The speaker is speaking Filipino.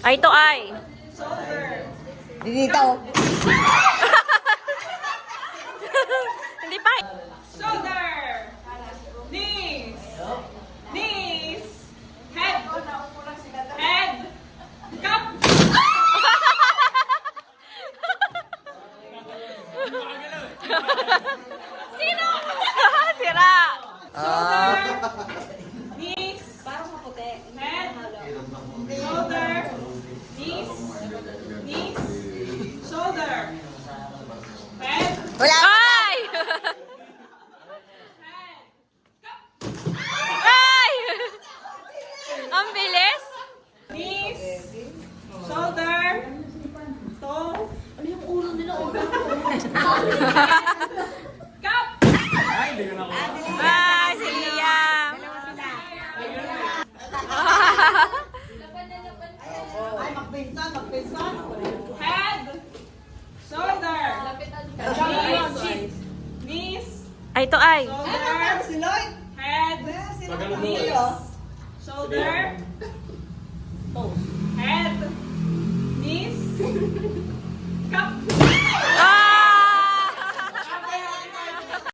Ay, ito ay. Dito. Hindi pa. Shoulder. Knees. Knees. Head. Head. Cup. Sino? Sira. Shoulder. Knees. Head. Shoulder. Knees. Knees. Shoulder. Head. Wala. Ay! Head. Cup. Ay! Ang bilis. Knees. Shoulder. Toe. Ano yung ulo nila? Cup. Ay, si Liam. Ay, magpinsan, magpinsan. Head. Shoulder. Knees. Knees. Ay, ito ay. Shoulder. Si Lloyd. Head. Knees. Shoulder. Head. Knees.